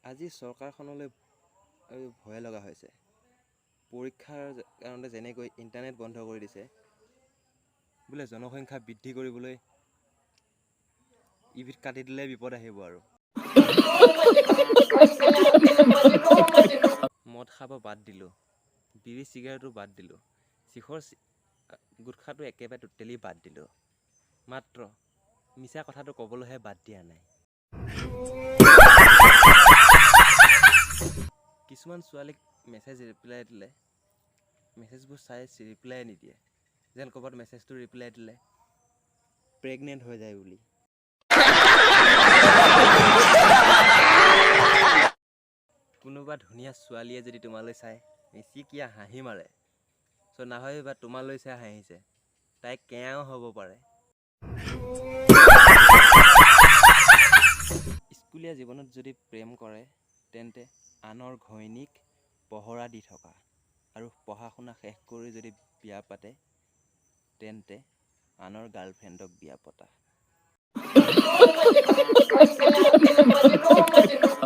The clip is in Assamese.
আজি চৰকাৰখনলৈ ভয় লগা হৈছে। পৰীক্ষাৰ কাৰণে যেনেকৈ ইণ্টাৰনেট বন্ধ কৰি দিছে, বোলে জনসংখ্যা বৃদ্ধি কৰিবলৈ ইবিধ কাটি দিলে বিপদ আহিব আৰু। মদ খাব বাদ দিলোঁ, বিড়ি চিগাৰেটো বাদ দিলোঁ, চিখৰ গুটখাটো একেবাৰে টোটেলি বাদ দিলোঁ। মাত্ৰ মিছা কথাটো ক'বলৈহে বাদ দিয়া নাই। কিছুমান ছোৱালীক মেছেজ ৰিপ্লাই দিলে, মেছেজবোৰ চাই ৰিপ্লাই নিদিয়ে, যেন ক'ৰবাত মেছেজটো ৰিপ্লাই দিলে প্ৰেগনেণ্ট হৈ যায় বুলি। কোনোবা ধুনীয়া ছোৱালীয়ে যদি তোমালৈ চাই মিচিকিয়া হাঁহি মাৰে, নাভাবিবা তোমালৈ চাই হাঁহিছে, তাই কেয়াও হ'ব পাৰে। স্কুলীয়া জীৱনত যদি প্ৰেম কৰে, তেন্তে আনৰ ঘৈণীক পহৰা দি থকা, আৰু পঢ়া শুনা শেষ কৰি যদি বিয়া পাতে, তেন্তে আনৰ গাৰ্লফ্ৰেণ্ডক বিয়া পতা।